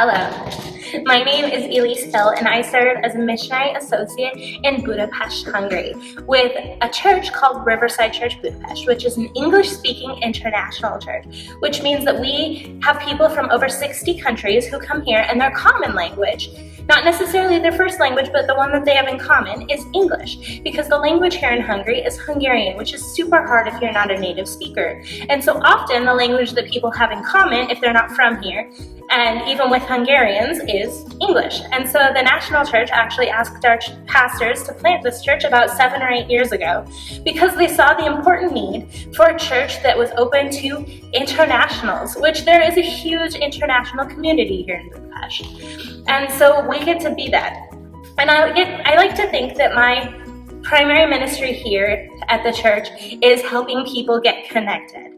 Hello, my name is Elyse Hill and I serve as a Missionary Associate in Budapest, Hungary with a church called Riverside Church Budapest, which is an English-speaking international church, which means that we have people from over 60 countries who come here and their common language, not necessarily their first language, but the one that they have in common is English, because the language here in Hungary is Hungarian, which is super hard if you're not a native speaker. And so often the language that people have in common, if they're not from here, and even with Hungarians, is English. And so the National Church actually asked our pastors to plant this church about 7 or 8 years ago because they saw the important need for a church that was open to internationals, which there is a huge international community here in Budapest. And so we get to be that. And I like to think that my primary ministry here at the church is helping people get connected.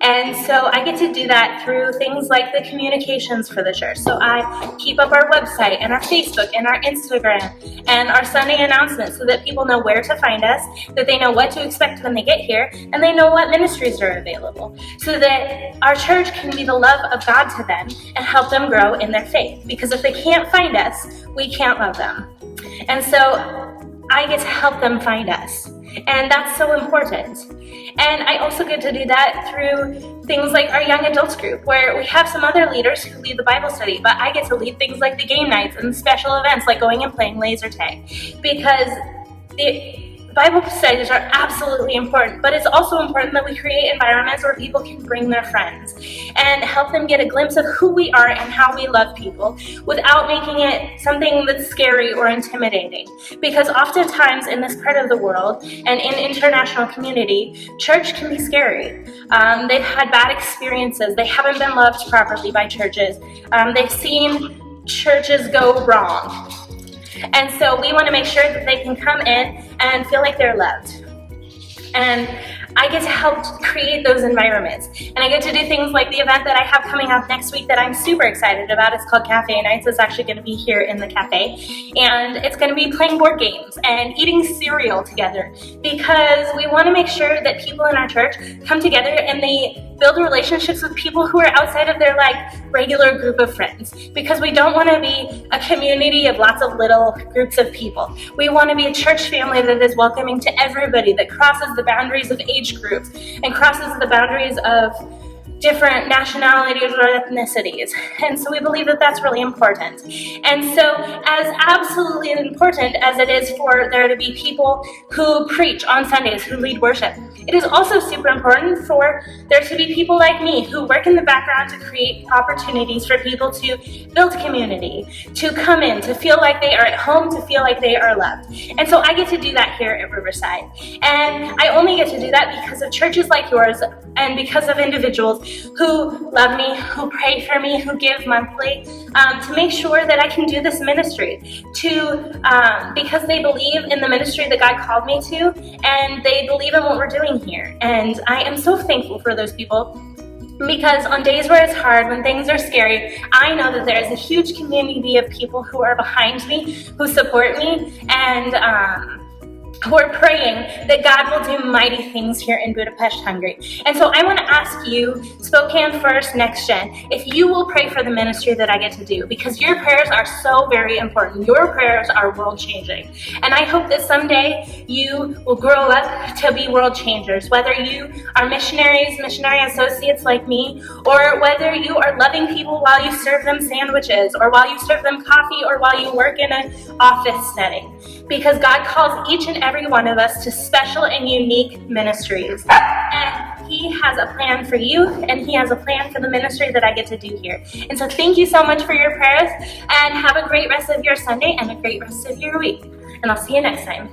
And so I get to do that through things like the communications for the church. So I keep up our website and our Facebook and our Instagram and our Sunday announcements so that people know where to find us, that they know what to expect when they get here, and they know what ministries are available, so that our church can be the love of God to them and help them grow in their faith. Because if they can't find us, we can't love them. And so I get to help them find us. And that's so important. And I also get to do that through things like our young adults group, where we have some other leaders who lead the Bible study, but I get to lead things like the game nights and special events like going and playing laser tag. Because the Bible studies are absolutely important, but it's also important that we create environments where people can bring their friends and help them get a glimpse of who we are and how we love people without making it something that's scary or intimidating. Because oftentimes in this part of the world and in international community, church can be scary. They've had bad experiences. They haven't been loved properly by churches. They've seen churches go wrong. And so we want to make sure that they can come in and feel like they're loved. And I get to help create those environments. And I get to do things like the event that I have coming up next week that I'm super excited about. It's called Cafe Nights. It's actually going to be here in the cafe. And it's going to be playing board games and eating cereal together, because we want to make sure that people in our church come together and they build relationships with people who are outside of their regular group of friends, because we don't want to be a community of lots of little groups of people. We want to be a church family that is welcoming to everybody, that crosses the boundaries of age groups and crosses the boundaries of different nationalities or ethnicities. And so we believe that that's really important. And so as absolutely important as it is for there to be people who preach on Sundays, who lead worship, it is also super important for there to be people like me who work in the background to create opportunities for people to build community, to come in, to feel like they are at home, to feel like they are loved. And so I get to do that here at Riverside. And I only get to do that because of churches like yours and because of individuals who love me, who pray for me, who give monthly, to make sure that I can do this ministry, because they believe in the ministry that God called me to, and they believe in what we're doing here. And I am so thankful for those people, because on days where it's hard, when things are scary, I know that there is a huge community of people who are behind me, who support me, and who are praying that God will do mighty things here in Budapest, Hungary. And so I want to ask you, Spokane First Next Gen, if you will pray for the ministry that I get to do, because your prayers are so very important. Your prayers are world changing. And I hope that someday you will grow up to be world changers, whether you are missionaries, missionary associates like me, or whether you are loving people while you serve them sandwiches, or while you serve them coffee, or while you work in an office setting. Because God calls each and every one of us to special and unique ministries. And He has a plan for you, and He has a plan for the ministry that I get to do here. And so thank you so much for your prayers, and have a great rest of your Sunday and a great rest of your week. And I'll see you next time.